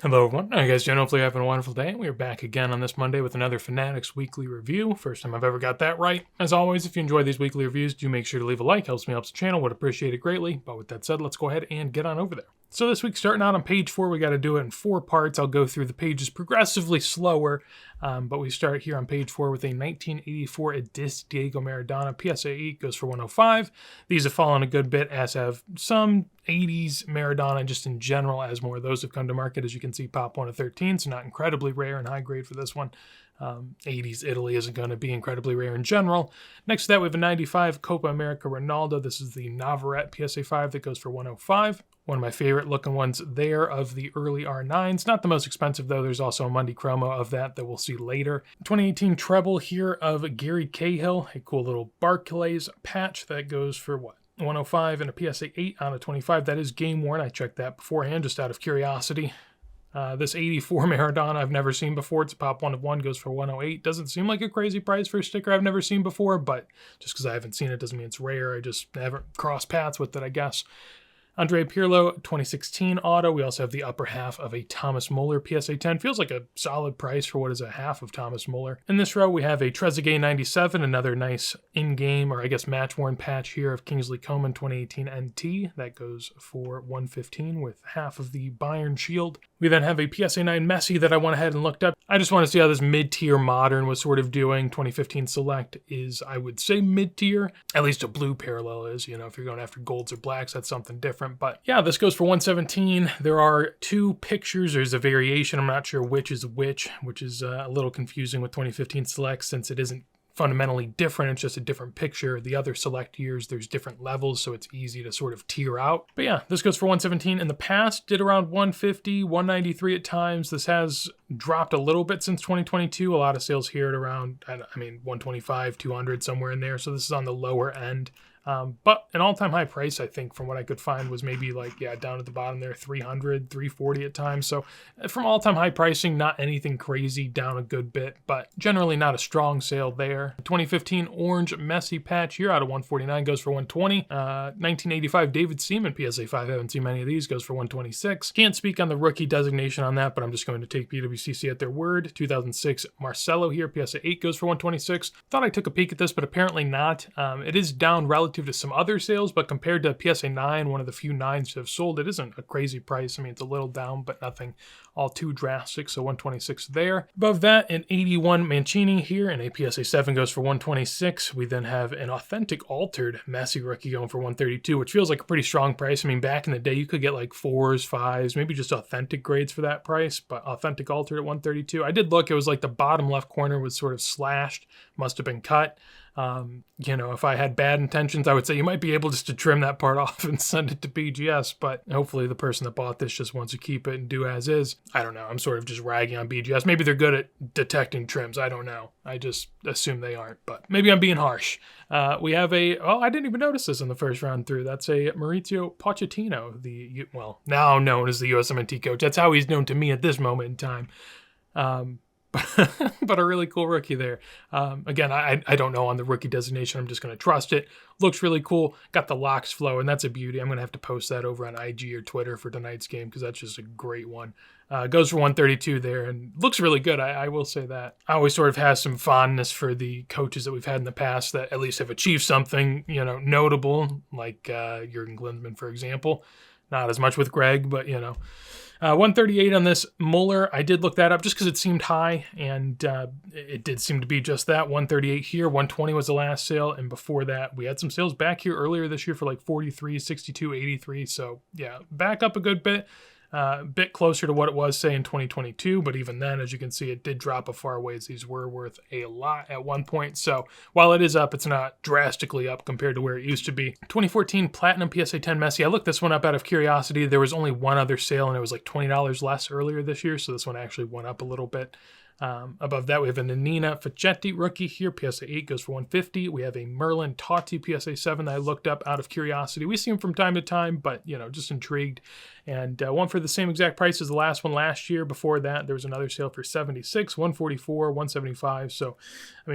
Hello everyone, how you guys doing? Hopefully you're having a wonderful day. We are back again on this Monday with another Fanatics Weekly Review. First time I've ever got that right. As always, if you enjoy these weekly reviews, do make sure to leave a like. Helps me, helps the channel, would appreciate it greatly. But with that said, let's go ahead and get on over there. So this week, starting out on page 4, we got to do it in 4 parts. I'll go through the pages progressively slower, but we start here on page 4 with a 1984 Edis Diego Maradona PSA 8 goes for 105. These have fallen a good bit, as have some 80s Maradona just in general, as more of those have come to market. As you can see, pop 1 of 13, so not incredibly rare and high grade for this one. 80s Italy isn't going to be incredibly rare in general. Next to that, we have a 95 Copa America Ronaldo. This is the Navarrete PSA 5 that goes for 105. One of my favorite looking ones there of the early R9s. Not the most expensive though. There's also a Monday Chromo of that we'll see later. 2018 treble here of Gary Cahill. A cool little Barclays patch that goes for what? 105 and a PSA 8 on a 25. That is game worn. I checked that beforehand just out of curiosity. This 84 Maradona I've never seen before. It's a pop 1 of 1, goes for 108. Doesn't seem like a crazy price for a sticker I've never seen before, but just because I haven't seen it doesn't mean it's rare. I just haven't crossed paths with it, I guess. Andrea Pirlo, 2016 auto. We also have the upper half of a Thomas Muller PSA 10. Feels like a solid price for what is a half of Thomas Muller. In this row, we have a Trezeguet 97, another nice in-game, or I guess match-worn patch here of Kingsley Coman 2018 NT. That goes for 115 with half of the Bayern shield. We then have a PSA 9 Messi that I went ahead and looked up. I just want to see how this mid-tier modern was sort of doing. 2015 Select is, I would say, mid-tier. At least a blue parallel is. You know, if you're going after golds or blacks, that's something different. But yeah, this goes for 117. There are 2 pictures. There's a variation. I'm not sure which is which is a little confusing with 2015 Select since it isn't fundamentally different. It's just a different picture. The other Select years, there's different levels, so it's easy to sort of tier out. But yeah, this goes for 117. In the past, did around 150, 193 at times. This has dropped a little bit since 2022. A lot of sales here at around, 125, 200, somewhere in there. So this is on the lower end. But an all-time high price, I think, from what I could find, was maybe down at the bottom there, 300, 340 at times. So from all-time high pricing, not anything crazy, down a good bit, but generally not a strong sale there. 2015 orange Messi patch here out of 149 goes for 120. 1985 David Seaman PSA 5, haven't seen many of these, goes for 126. Can't speak on the rookie designation on that, but I'm just going to take PWCC at their word. 2006 Marcelo here, PSA 8 goes for 126. Thought I took a peek at this, but apparently not. It is down relative to some other sales, but compared to PSA 9, one of the few 9s to have sold, it isn't a crazy price. I mean, it's a little down, but nothing all too drastic, so 126 there. Above that, an 81 Mancini here, and a PSA 7 goes for 126. We then have an authentic altered Messi rookie going for 132, which feels like a pretty strong price. I mean, back in the day, you could get like 4s, 5s, maybe just authentic grades for that price, but authentic altered at 132. I did look, it was like the bottom left corner was sort of slashed, must have been cut. If I had bad intentions, I would say you might be able just to trim that part off and send it to BGS, but hopefully the person that bought this just wants to keep it and do as is. I don't know. I'm sort of just ragging on BGS. Maybe they're good at detecting trims. I don't know. I just assume they aren't, but maybe I'm being harsh. We have I didn't even notice this in the first round through. That's a Maurizio Pochettino, now known as the USMNT coach. That's how he's known to me at this moment in time. But a really cool rookie there. Again, I don't know on the rookie designation. I'm just going to trust it. Looks really cool. Got the locks flow, and that's a beauty. I'm going to have to post that over on IG or Twitter for tonight's game because that's just a great one. Goes for 132 there and looks really good. I will say that. I always sort of have some fondness for the coaches that we've had in the past that at least have achieved something, notable, like Jurgen Klinsmann, for example. Not as much with Greg, but 138 on this Muller. I did look that up just because it seemed high, and it did seem to be just that. 138 here, 120 was the last sale, and before that, we had some sales back here earlier this year for like 43, 62, 83. So yeah, back up a good bit. A bit closer to what it was, say, in 2022, but even then, as you can see, it did drop a far ways. These were worth a lot at one point, so while it is up, it's not drastically up compared to where it used to be. 2014 Platinum PSA 10 Messi. I looked this one up out of curiosity. There was only one other sale, and it was like $20 less earlier this year, so this one actually went up a little bit. Above that, we have a Nannina Facchetti rookie here. PSA 8 goes for 150. We have a Merlin Totti PSA 7 that I looked up out of curiosity. We see him from time to time, but, just intrigued. And one for the same exact price as the last one last year. Before that, there was another sale for 76, 144, 175. So,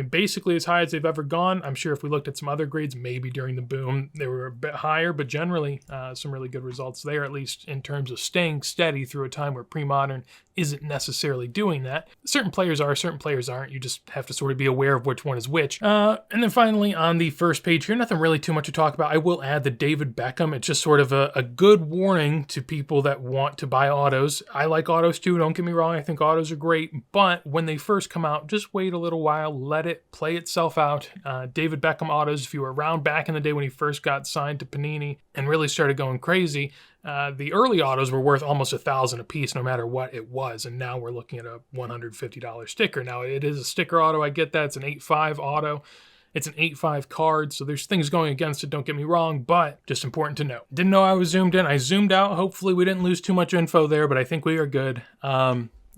basically as high as they've ever gone. I'm sure if we looked at some other grades, maybe during the boom, they were a bit higher, but generally some really good results there, at least in terms of staying steady through a time where pre-modern isn't necessarily doing that. Certain players are, certain players aren't. You just have to sort of be aware of which one is which. And then finally, on the first page here, nothing really too much to talk about. I will add the David Beckham. It's just sort of a good warning to people that want to buy autos. I like autos too, don't get me wrong. I think autos are great, but when they first come out, just wait a little while, let it play itself out. David Beckham autos, if you were around back in the day when he first got signed to Panini and really started going crazy, the early autos were worth almost $1,000 a piece, no matter what it was. And now we're looking at a $150 sticker. Now it is a sticker auto. I get that. It's an 8.5 auto. It's an 8.5 card. So there's things going against it. Don't get me wrong, but just important to know. Didn't know I was zoomed in. I zoomed out. Hopefully we didn't lose too much info there, but I think we are good.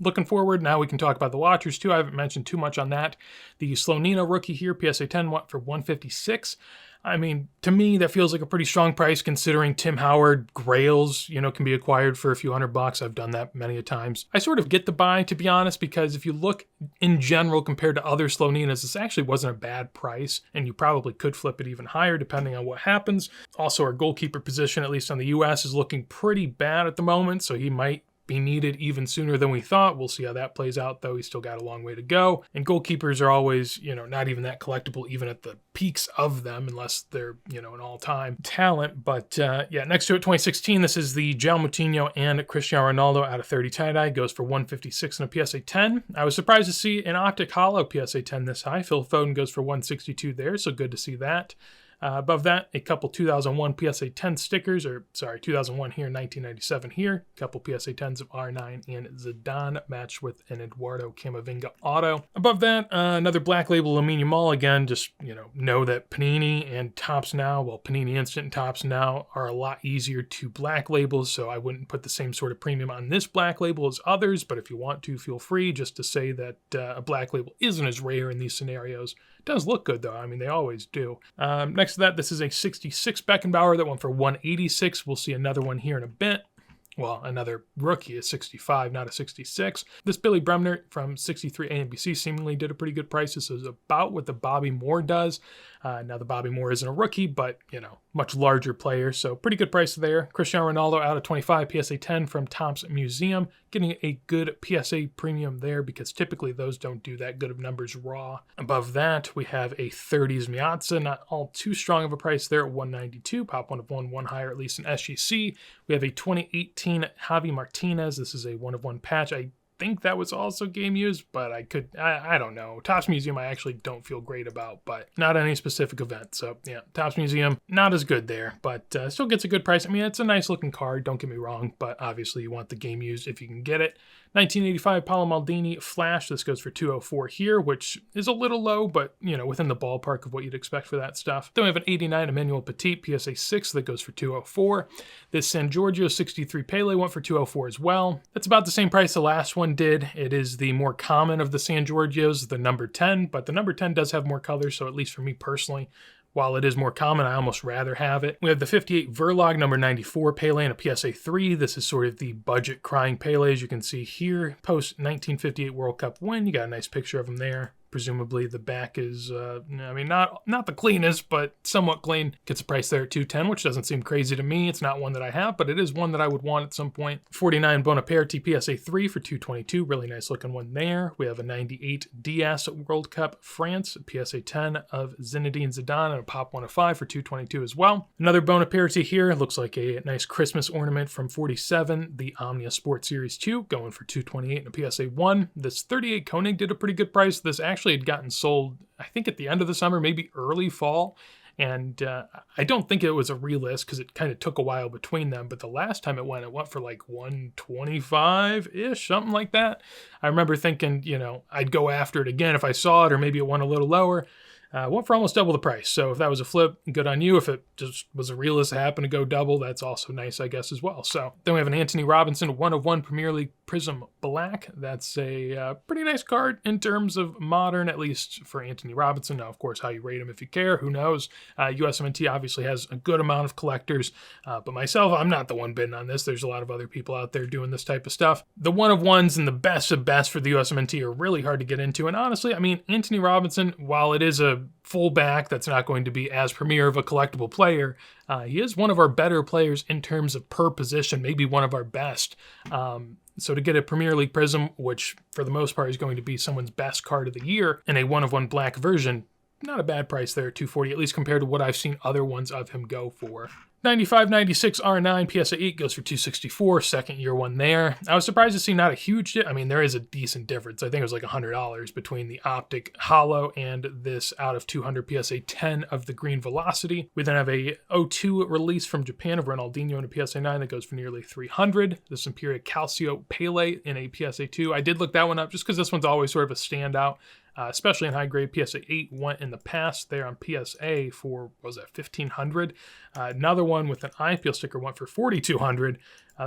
Looking forward, now we can talk about the watchers too. I haven't mentioned too much on that. The Slonina rookie here, PSA 10 went for 156. To me, that feels like a pretty strong price considering Tim Howard grails, can be acquired for a few $100. I've done that many a times. I sort of get the buy, to be honest, because if you look in general compared to other Sloninas, this actually wasn't a bad price, and you probably could flip it even higher depending on what happens. Also, our goalkeeper position, at least on the U.S., is looking pretty bad at the moment, so he might be needed even sooner than we thought. We'll see how that plays out, though. He's still got a long way to go. And goalkeepers are always, not even that collectible, even at the peaks of them, unless they're, an all-time talent. But next to it, 2016, this is the João Moutinho and Cristiano Ronaldo out of 30 tie-dye. Goes for 156 and a PSA 10. I was surprised to see an Optic Holo PSA 10 this high. Phil Foden goes for 162 there, so good to see that. Above that, a couple 2001 PSA 10 stickers, 2001 here, 1997 here. A couple PSA 10s of R9 and Zidane matched with an Eduardo Camavinga auto. Above that, another black label Lamine Yamal. Again, just, know that Panini and Topps Now, Panini Instant and Topps Now are a lot easier to black labels, so I wouldn't put the same sort of premium on this black label as others, but if you want to, feel free, just to say that a black label isn't as rare in these scenarios. It does look good, though. They always do. Next to that, this is a 66 Beckenbauer that went for 186. We'll see another one here in a bit. Well, another rookie, a 65, not a 66. This Billy Bremner from 63 A&BC seemingly did a pretty good price. This is about what the Bobby Moore does. Now, the Bobby Moore isn't a rookie, but, much larger player, so pretty good price there. Cristiano Ronaldo out of 25, PSA 10 from Topps Museum. Getting a good PSA premium there because typically those don't do that good of numbers raw. Above that, we have a 30s Miazza, not all too strong of a price there at 192. Pop one of one higher, at least in SGC. We have a 2018 Javi Martinez. This is a 1-of-1 patch. I think that was also game used, but I don't know. Topps Museum I actually don't feel great about, but not any specific event. So yeah, Topps Museum, not as good there, but still gets a good price. It's a nice looking card, don't get me wrong, but obviously you want the game used if you can get it. 1985 Paolo Maldini Flash. This goes for 204 here, which is a little low, but within the ballpark of what you'd expect for that stuff. Then we have an 89 Emmanuel Petit PSA 6 that goes for 204. This San Giorgio 63 Pele went for 204 as well. That's about the same price the last one did. It is the more common of the San Giorgios, the number 10, but the number 10 does have more colors, so at least for me personally, while it is more common, I almost rather have it. We have the 58 Verlag number 94 Pele and a PSA 3. This is sort of the budget crying Pele, as you can see here. Post 1958 World Cup win. You got a nice picture of him there. Presumably the back is, not the cleanest, but somewhat clean. Gets a price there at $210, which doesn't seem crazy to me. It's not one that I have, but it is one that I would want at some point. 49 Bonaparte PSA 3 for $222. Really nice looking one there. We have a 98 DS World Cup France, PSA 10 of Zinedine Zidane, and a Pop 105 for $222 as well. Another Bonaparte here. It looks like a nice Christmas ornament from 47, the Omnia Sport Series 2, going for $228 and a PSA 1. This 38 Koenig did a pretty good price. This actually had gotten sold, I think, at the end of the summer, maybe early fall. And I don't think it was a relist because it kind of took a while between them. But the last time it went for like 125-ish, something like that. I remember thinking, I'd go after it again if I saw it, or maybe it went a little lower. went for almost double the price. So if that was a flip, good on you. If it just was a realist that happened to go double, that's also nice, I guess, as well. So then we have an Anthony Robinson 1/1 Premier League Prism Black. That's a pretty nice card in terms of modern, at least for Anthony Robinson. Now, of course, how you rate him if you care, who knows. USMNT obviously has a good amount of collectors, but myself, I'm not the one bidding on this. There's a lot of other people out there doing this type of stuff. The 1/1s and the best of best for the USMNT are really hard to get into. And honestly, I mean, Anthony Robinson, while it is a fullback that's not going to be as premier of a collectible player, he is one of our better players in terms of per position, maybe one of our best. So to get a Premier League Prism, which for the most part is going to be someone's best card of the year, in a 1/1 black version, not a bad price there, $240, at least compared to what I've seen other ones of him go for. 95-96 R9 PSA 8 goes for $264, second year one there. I was surprised to see not a huge, I mean, there is a decent difference. I think it was like $100 between the Optic Holo and this out of 200 PSA 10 of the Green Velocity. We then have a 02 release from Japan of Ronaldinho in a PSA 9 that goes for nearly $300. This Imperia Calcio Pele in a PSA 2. I did look that one up just because this one's always sort of a standout. Especially in high grade. PSA 8 went in the past there on PSA for, what was that, $1,500. Another one with an IPL sticker went for $4,200.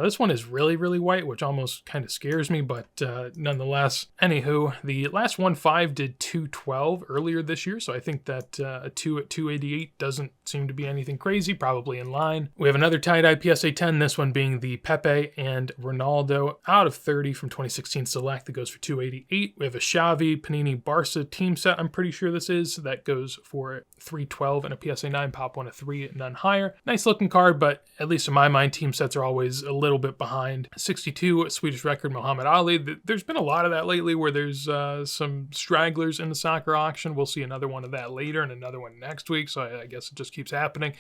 This one is really, really white, which almost kind of scares me, but nonetheless. Anywho, the last 1.5 did $212 earlier this year, so I think that a 2 at $288 doesn't seem to be anything crazy, probably in line. We have another tie-dye PSA 10, this one being the Pepe and Ronaldo out of 30 from 2016 Select that goes for $288. We have a Xavi Panini Barca team set, I'm pretty sure this is, that goes for $312 and a PSA 9, pop one of 3, none higher. Nice looking card, but at least in my mind, team sets are always a little bit behind. 62 Swedish record Muhammad Ali. There's been a lot of that lately where there's some stragglers in the soccer auction. We'll see another one of that later and another one next week, so I guess it just keeps happening.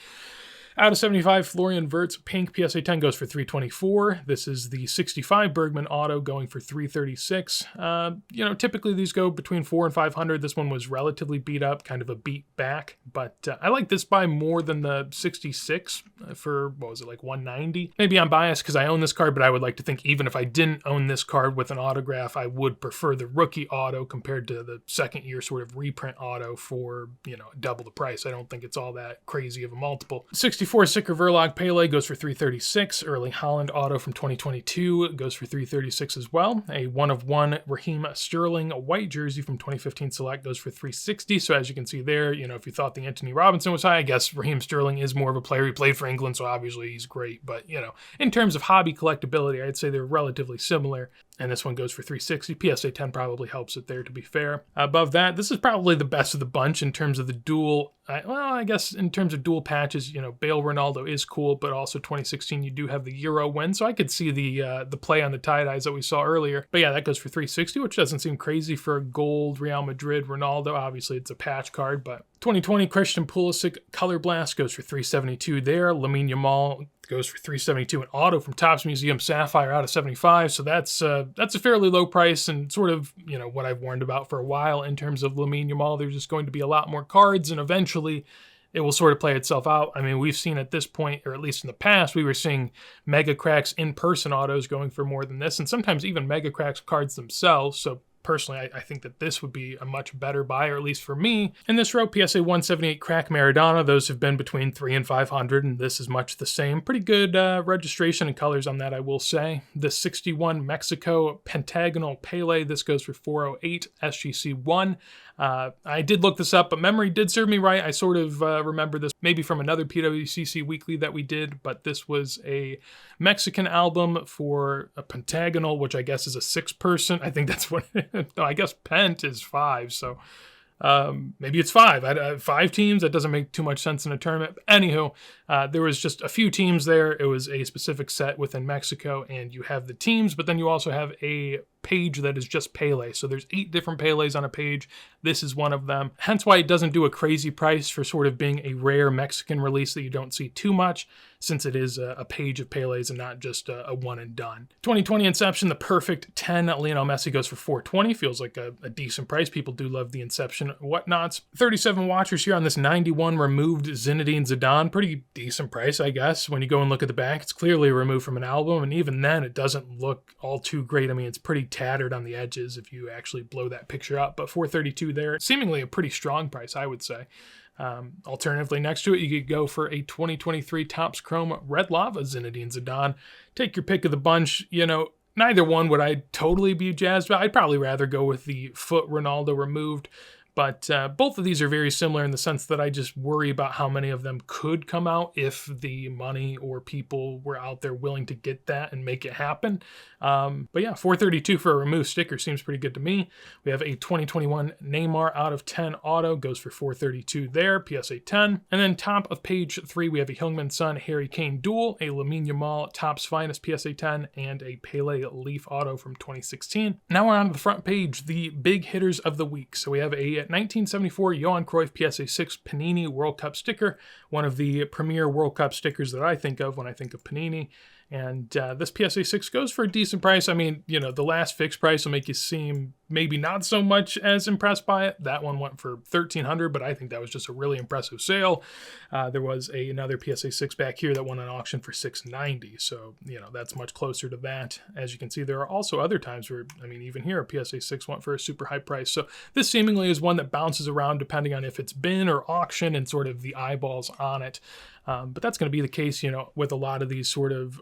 Out of 75, Florian Wirtz pink PSA 10 goes for $324. This is the 65 Bergman auto going for $336. Typically these go between $400 and $500. This one was relatively beat up, kind of a beat back, but I like this buy more than the 66 for, what was it, like $190? Maybe I'm biased because I own this card, but I would like to think even if I didn't own this card with an autograph, I would prefer the rookie auto compared to the second year sort of reprint auto for, double the price. I don't think it's all that crazy of a multiple. 64 Sicker Verlag Pele goes for $336. Erling Haaland auto from 2022 goes for $336 as well. A 1/1 Raheem Sterling white jersey from 2015 Select goes for $360. So as you can see there, if you thought the Anthony Robinson was high, I guess Raheem Sterling is more of a player. He played for England, so obviously he's great. But, in terms of hobby collectability, I'd say they're relatively similar. And this one goes for $360. PSA 10 probably helps it there, to be fair. Above that, this is probably the best of the bunch in terms of the dual, I guess in terms of dual patches, Bale Ronaldo is cool, but also 2016 you do have the Euro win, so I could see the play on the tie-dyes that we saw earlier. But yeah, that goes for $360, which doesn't seem crazy for a gold Real Madrid Ronaldo. Obviously, it's a patch card, but 2020 Christian Pulisic Color Blast goes for $372 there. Lamine Yamal goes for $372 an auto from Topps Museum Sapphire out of 75. So that's a fairly low price and sort of, what I've warned about for a while in terms of Lamine Yamal. There's just going to be a lot more cards and eventually it will sort of play itself out. I mean, we've seen at this point, or at least in the past, we were seeing Mega Cracks in-person autos going for more than this and sometimes even Mega Cracks cards themselves. So personally, I think that this would be a much better buy, or at least for me. In this row, PSA 178 Crack Maradona, those have been between $300 and $500, and this is much the same. Pretty good registration and colors on that, I will say. The 61 Mexico Pentagonal Pele, this goes for $408 SGC1. I did look this up, but memory did serve me right. I sort of remember this maybe from another PWCC Weekly that we did, but this was a Mexican album for a pentagonal, which I guess is a 6-person. I think that's what, no, I guess Pent is 5, so maybe it's 5. 5 teams, that doesn't make too much sense in a tournament. But anywho, there was just a few teams there. It was a specific set within Mexico, and you have the teams, but then you also have a page that is just Pele. So there's 8 different Peles on a page. This is one of them. Hence why it doesn't do a crazy price for sort of being a rare Mexican release that you don't see too much, since it is a page of Peles and not just a one and done. 2020 Inception, the perfect 10 Lionel Messi goes for $420. Feels like a decent price. People do love the Inception whatnots. 37 watchers here on this 91 removed Zinedine Zidane. Pretty decent price, I guess. When you go and look at the back, it's clearly removed from an album, and even then it doesn't look all too great. I mean, it's pretty tattered on the edges if you actually blow that picture up. But $432 there, seemingly a pretty strong price, I would say. Alternatively, next to it, you could go for a 2023 Topps Chrome Red Lava Zinedine Zidane. Take your pick of the bunch. Neither one would I totally be jazzed about. I'd probably rather go with the foot Ronaldo removed. But both of these are very similar in the sense that I just worry about how many of them could come out if the money or people were out there willing to get that and make it happen. But yeah, $432 for a removed sticker seems pretty good to me. We have a 2021 Neymar out of 10 auto, goes for $432 there, PSA 10. And then top of page 3, we have a Heung-min Son Harry Kane duel, a Lamine Yamal Topps Finest PSA 10, and a Pele Leaf auto from 2016. Now we're on to the front page, the big hitters of the week. So we have a 1974 Johan Cruyff PSA 6 Panini World Cup sticker, one of the premier World Cup stickers that I think of when I think of Panini. And this PSA 6 goes for a decent price. I mean, the last fixed price will make you seem maybe not so much as impressed by it. That one went for $1,300, but I think that was just a really impressive sale. There was another PSA 6 back here that won an auction for $690. So, that's much closer to that. As you can see, there are also other times where, even here, a PSA 6 went for a super high price. So this seemingly is one that bounces around depending on if it's bin or auction and sort of the eyeballs on it. But that's going to be the case, with a lot of these sort of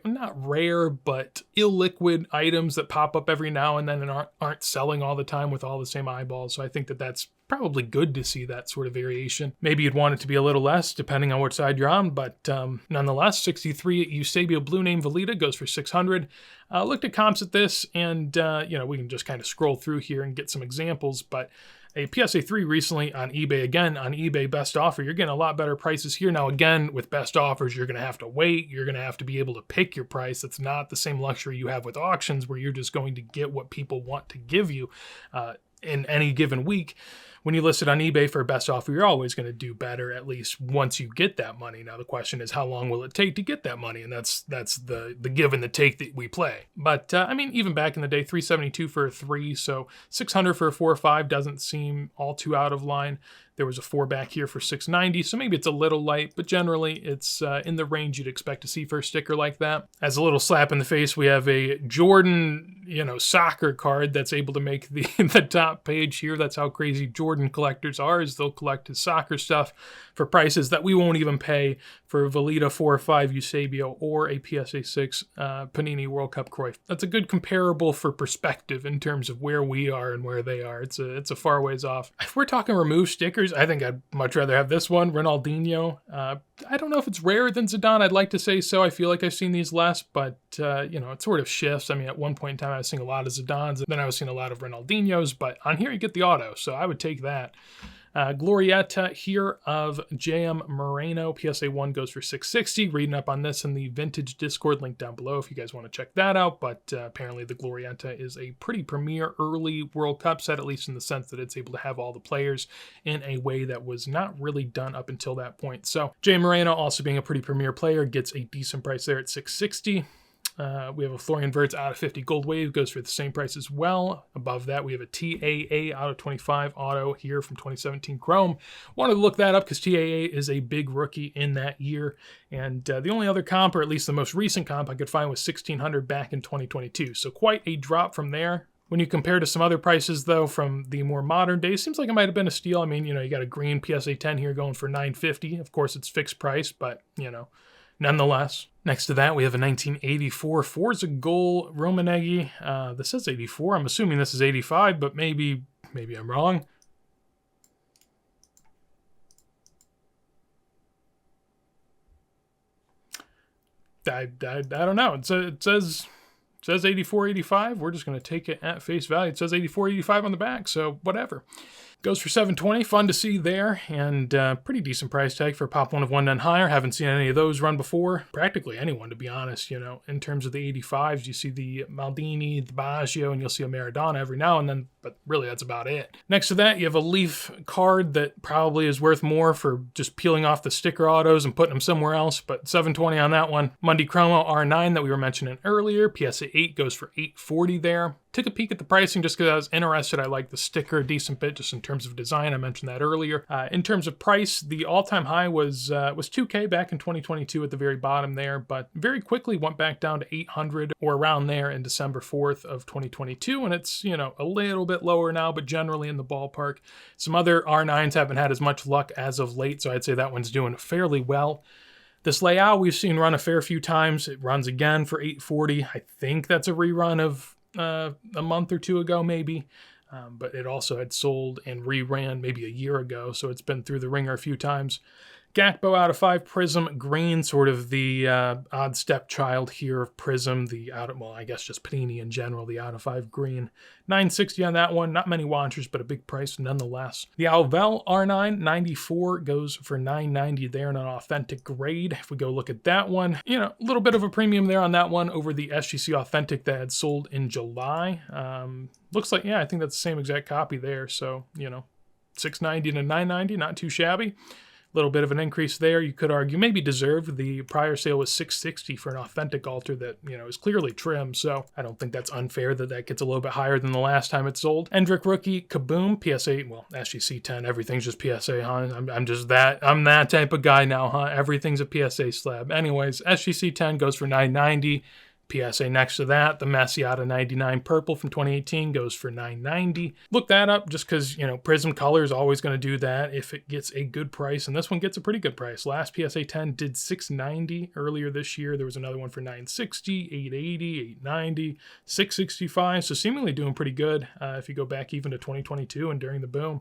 not rare, but illiquid items that pop up every now and then and aren't selling all the time with all the same eyeballs. So I think that that's probably good to see that sort of variation. Maybe you'd want it to be a little less depending on which side you're on, but nonetheless, 63 Eusebio Blue Name Velita goes for $600. Looked at comps at this, and we can just kind of scroll through here and get some examples, but a PSA 3 recently on eBay. Again, on eBay best offer, you're getting a lot better prices here. Now, again, with best offers, you're going to have to wait. You're going to have to be able to pick your price. It's not the same luxury you have with auctions where you're just going to get what people want to give you in any given week. When you list it on eBay for a best offer, you're always going to do better, at least once you get that money. Now, the question is, how long will it take to get that money? And that's the give and the take that we play. But, even back in the day, $372 for a 3, so $600 for a 4 or 5 doesn't seem all too out of line. There was a 4 back here for $690, so maybe it's a little light, but generally it's in the range you'd expect to see for a sticker like that. As a little slap in the face, we have a Jordan, soccer card that's able to make the top page here. That's how crazy Jordan collectors are, is they'll collect his soccer stuff for prices that we won't even pay for a Velita 4 or 5 Eusebio or a PSA 6 Panini World Cup Cruyff. That's a good comparable for perspective in terms of where we are and where they are. It's a far ways off. If we're talking removed stickers, I think I'd much rather have this one, Ronaldinho. I don't know if it's rarer than Zidane. I'd like to say so. I feel like I've seen these less, but, it sort of shifts. At one point in time, I was seeing a lot of Zidanes, and then I was seeing a lot of Ronaldinhos, but on here you get the auto, so I would take that. Glorieta here of JM Moreno. PSA 1 goes for $660. Reading up on this in the Vintage Discord, link down below if you guys want to check that out. But apparently the Glorieta is a pretty premier early World Cup set, at least in the sense that it's able to have all the players in a way that was not really done up until that point. So JM Moreno, also being a pretty premier player, gets a decent price there at $660. We have a Florian Wirtz out of 50 Gold Wave, goes for the same price as well. Above that, we have a TAA out of 25 auto here from 2017 Chrome. Wanted to look that up because TAA is a big rookie in that year. And the only other comp, or at least the most recent comp I could find, was $1,600 back in 2022. So quite a drop from there. When you compare to some other prices, though, from the more modern days, seems like it might have been a steal. You got a green PSA 10 here going for $950. Of course, it's fixed price, but, nonetheless. Next to that, we have a 1984 Forza Goal Romaneggi. This says 84. I'm assuming this is 85, but maybe I'm wrong. I don't know. It says 84, 85. We're just going to take it at face value. It says 84, 85 on the back, so whatever. Goes for $720. Fun to see there, and pretty decent price tag for a Pop 1 of 1 and higher. Haven't seen any of those run before. Practically anyone, to be honest. In terms of the 85s, you see the Maldini, the Baggio, and you'll see a Maradona every now and then, but really that's about it. Next to that, you have a Leaf card that probably is worth more for just peeling off the sticker autos and putting them somewhere else, but $720 on that one. Mundi Chromo R9 that we were mentioning earlier. PSA 8 goes for $840 there. Took a peek at the pricing just because I was interested. I like the sticker a decent bit just in terms of design. I mentioned that earlier. In terms of price, the all-time high was $2K back in 2022 at the very bottom there, but very quickly went back down to $800 or around there in December 4th of 2022, and it's, you know, a little bit lower now, but generally in the ballpark. Some other R9s haven't had as much luck as of late, so I'd say that one's doing fairly well. This Leao we've seen run a fair few times. It runs again for $840. I think that's a rerun of a month or two ago, maybe. But it also had sold and reran maybe a year ago, so it's been through the ringer a few times. Gakpo out of 5 Prism green, sort of the odd stepchild here of Prism, I guess just Panini in general, the out of 5 green. $960 on that one, not many watchers, but a big price nonetheless. The Alvel R9 94 goes for $990 there in an authentic grade. If we go look at that one, you know, a little bit of a premium there on that one over the SGC authentic that had sold in July. Looks like, yeah, I think that's the same exact copy there. So, you know, $690 to $990, not too shabby. Little bit of an increase there. You could argue maybe deserved. The prior sale was $660 for an authentic altar that, you know, is clearly trimmed, so I don't think that's unfair that gets a little bit higher than the last time it sold. Endrick rookie Kaboom PSA, well, SGC 10, everything's just PSA, huh? I'm that type of guy now, huh? Everything's a PSA slab. Anyways, SGC 10 goes for $990. PSA next to that, the Messi out of 99 purple from 2018 goes for $990. Look that up just because, you know, Prism Color is always going to do that if it gets a good price, and this one gets a pretty good price. Last PSA 10 did $690 earlier this year. There was another one for $960, $880, $890, $665, so seemingly doing pretty good if you go back even to 2022 and during the boom.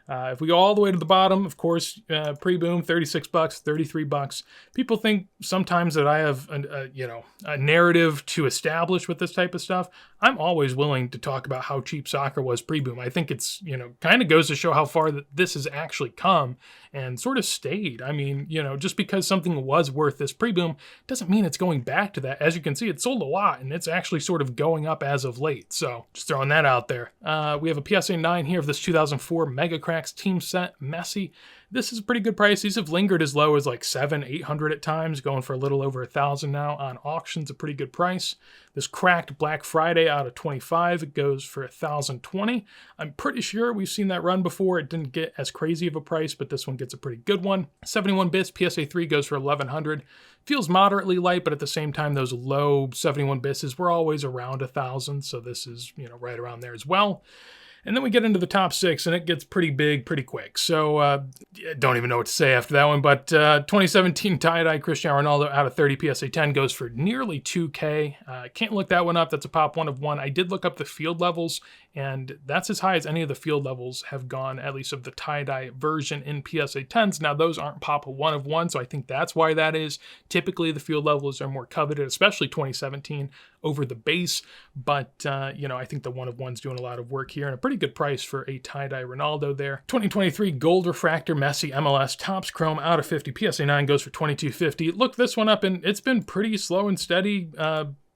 If we go all the way to the bottom, of course, pre-boom, $36, $33. People think sometimes that I have a narrative to establish with this type of stuff. I'm always willing to talk about how cheap soccer was pre-boom. I think it's, you know, kind of goes to show how far that this has actually come and sort of stayed. I mean, you know, just because something was worth this pre-boom doesn't mean it's going back to that. As you can see, it sold a lot and it's actually sort of going up as of late. So just throwing that out there. We have a PSA 9 here of this 2004 Mega Cracks team set Messi. This is a pretty good price. These have lingered as low as like $700, $800 at times, going for a little over $1,000 now on auctions, a pretty good price. This cracked Black Friday out of 25, it goes for $1,020. I'm pretty sure we've seen that run before. It didn't get as crazy of a price, but this one gets a pretty good one. 71 bits PSA 3 goes for $1,100. Feels moderately light, but at the same time, those low 71 bits were always around $1,000, so this is, you know, right around there as well. And then we get into the top 6, and it gets pretty big pretty quick. So don't even know what to say after that one. But 2017 tie-dye Cristiano Ronaldo out of 30 PSA 10 goes for nearly $2K. Can't look that one up. That's a pop 1 of 1. I did look up the field levels, and that's as high as any of the field levels have gone, at least of the tie-dye version in PSA 10s. Now, those aren't pop 1 of 1, so I think that's why that is. Typically, the field levels are more coveted, especially 2017 over the base. But, you know, I think the 1 of 1's doing a lot of work here, and a pretty good price for a tie-dye Ronaldo there. 2023 Gold Refractor Messi MLS Topps Chrome out of 50 PSA 9 goes for $22.50. Look this one up, and it's been pretty slow and steady,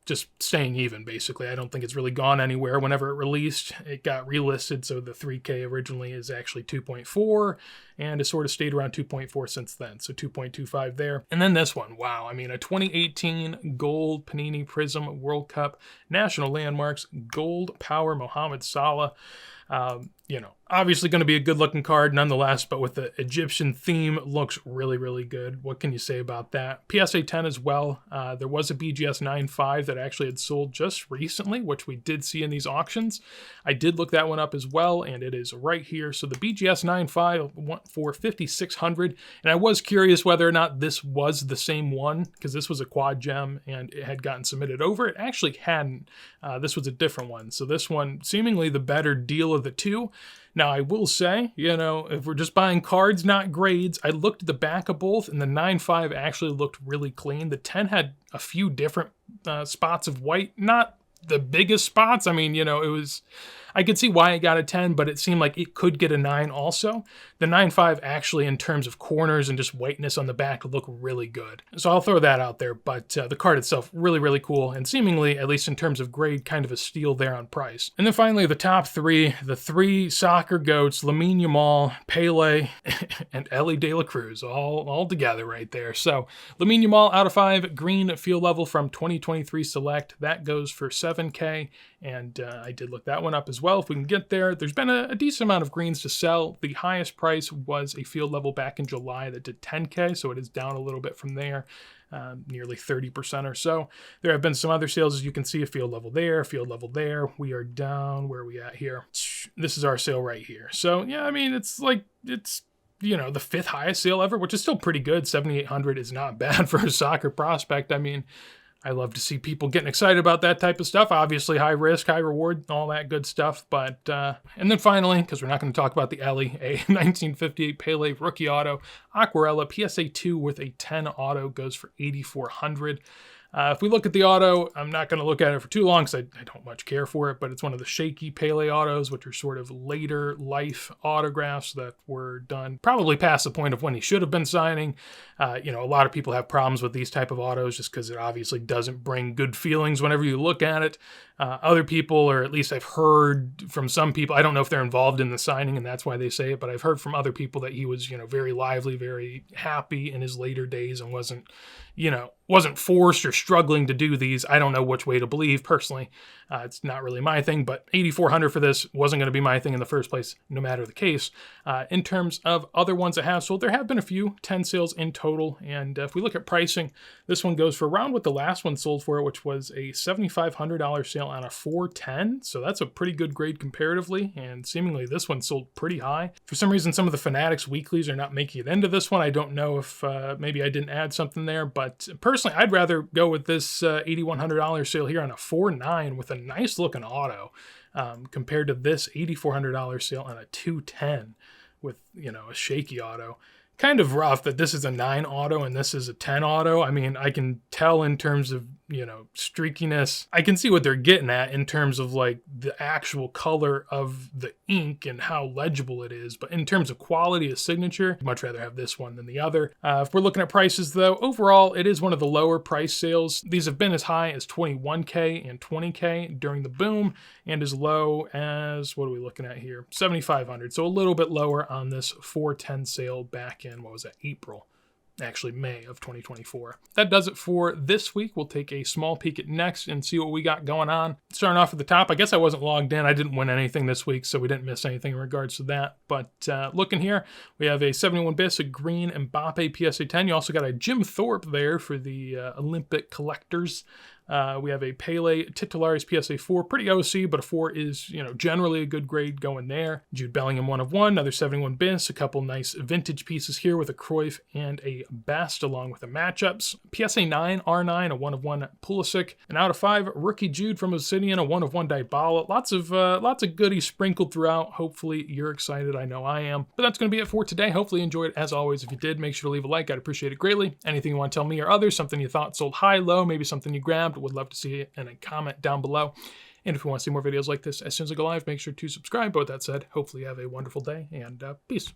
just staying even, basically. I don't think it's really gone anywhere. Whenever it released, it got relisted, so the 3K originally is actually 2.4, and it sort of stayed around 2.4 since then, so 2.25 there. And then this one, wow, I mean, a 2018 Gold Panini Prism World Cup National Landmarks Gold Power Mohamed Salah. You know, obviously going to be a good-looking card nonetheless, but with the Egyptian theme, looks really, really good. What can you say about that? PSA 10 as well. There was a BGS 9.5 that actually had sold just recently, which we did see in these auctions. I did look that one up as well, and it is right here. So the BGS 9.5 went for $5,600, and I was curious whether or not this was the same one, because this was a quad gem, and it had gotten submitted over. It actually hadn't. This was a different one. So this one, seemingly the better deal of the two. Now, I will say, you know, if we're just buying cards, not grades, I looked at the back of both, and the 9.5 actually looked really clean. The 10 had a few different spots of white, not the biggest spots. I mean, you know, it was, I could see why it got a 10, but it seemed like it could get a 9 also. The 9.5 actually, in terms of corners and just whiteness on the back, look really good. So I'll throw that out there, but the card itself, really, really cool, and seemingly, at least in terms of grade, kind of a steal there on price. And then finally, the top three, the three soccer goats, Lamine Yamal, Pele, and Ellie De La Cruz, all together right there. So Lamine Yamal out of 5, green field level from 2023 Select. That goes for $7K, and I did look that one up as well if we can get there. There's been a decent amount of greens to sell. The highest price was a field level back in July that did $10K, so it is down a little bit from there. Nearly 30% or so. There have been some other sales, as you can see, a field level there, field level there. We are down, where are we at here? This is our sale right here. So yeah, I mean, it's you know, the 5th highest sale ever, which is still pretty good. 7,800 is not bad for a soccer prospect. I mean, I love to see people getting excited about that type of stuff. Obviously, high risk, high reward, all that good stuff. But, and then finally, because we're not going to talk about the Ellie, a 1958 Pele rookie auto, Aquarella PSA 2 with a 10 auto goes for $8,400. If we look at the auto, I'm not going to look at it for too long because I don't much care for it, but it's one of the shaky Pele autos, which are sort of later life autographs that were done probably past the point of when he should have been signing. You know, a lot of people have problems with these type of autos just because it obviously doesn't bring good feelings whenever you look at it. Other people, or at least I've heard from some people, I don't know if they're involved in the signing and that's why they say it, but I've heard from other people that he was, you know, very lively, very happy in his later days and wasn't forced or struggling to do these. I don't know which way to believe personally. It's not really my thing, but $8,400 for this wasn't going to be my thing in the first place, no matter the case. In terms of other ones that have sold, there have been a few, 10 sales in total. And if we look at pricing, this one goes for around what the last one sold for, which was a $7,500 sale on a 410. So that's a pretty good grade comparatively. And seemingly this one sold pretty high. For some reason, some of the Fanatics weeklies are not making it into this one. I don't know if maybe I didn't add something there, but personally, I'd rather go with this $8,100 sale here on a 4.9 with a nice looking auto compared to this $8,400 sale on a 210 with, you know, a shaky auto. Kind of rough that this is a 9 auto and this is a 10 auto. I mean, I can tell in terms of, you know, streakiness. I can see what they're getting at in terms of like the actual color of the ink and how legible it is. But in terms of quality of signature, I'd much rather have this one than the other. If we're looking at prices though, overall, it is one of the lower price sales. These have been as high as $21K and $20K during the boom and as low as, what are we looking at here? $7,500. So a little bit lower on this 410 sale back in, what was that, April? Actually May of 2024. That does it for this week. We'll take a small peek at next and see what we got going on. Starting off at the top, I guess I wasn't logged in. I didn't win anything this week, so we didn't miss anything in regards to that. But looking here, we have a 71 bis, a green Mbappe PSA 10. You also got a Jim Thorpe there for the Olympic collectors. We have a Pele Titulares PSA 4, pretty OC, but a 4 is, you know, generally a good grade going there. Jude Bellingham 1 of 1, another 71 bis, a couple nice vintage pieces here with a Cruyff and a Best along with the matchups. PSA 9, R9, a 1 of 1 Pulisic, and out of 5, rookie Jude from Obsidian, a 1 of 1 Dybala. Lots of goodies sprinkled throughout. Hopefully you're excited. I know I am. But that's going to be it for today. Hopefully you enjoyed. As always, if you did, make sure to leave a like. I'd appreciate it greatly. Anything you want to tell me or others, something you thought sold high, low, maybe something you grabbed, would love to see it in a comment down below. And if you want to see more videos like this as soon as I go live, make sure to subscribe. But with that said, hopefully you have a wonderful day and peace.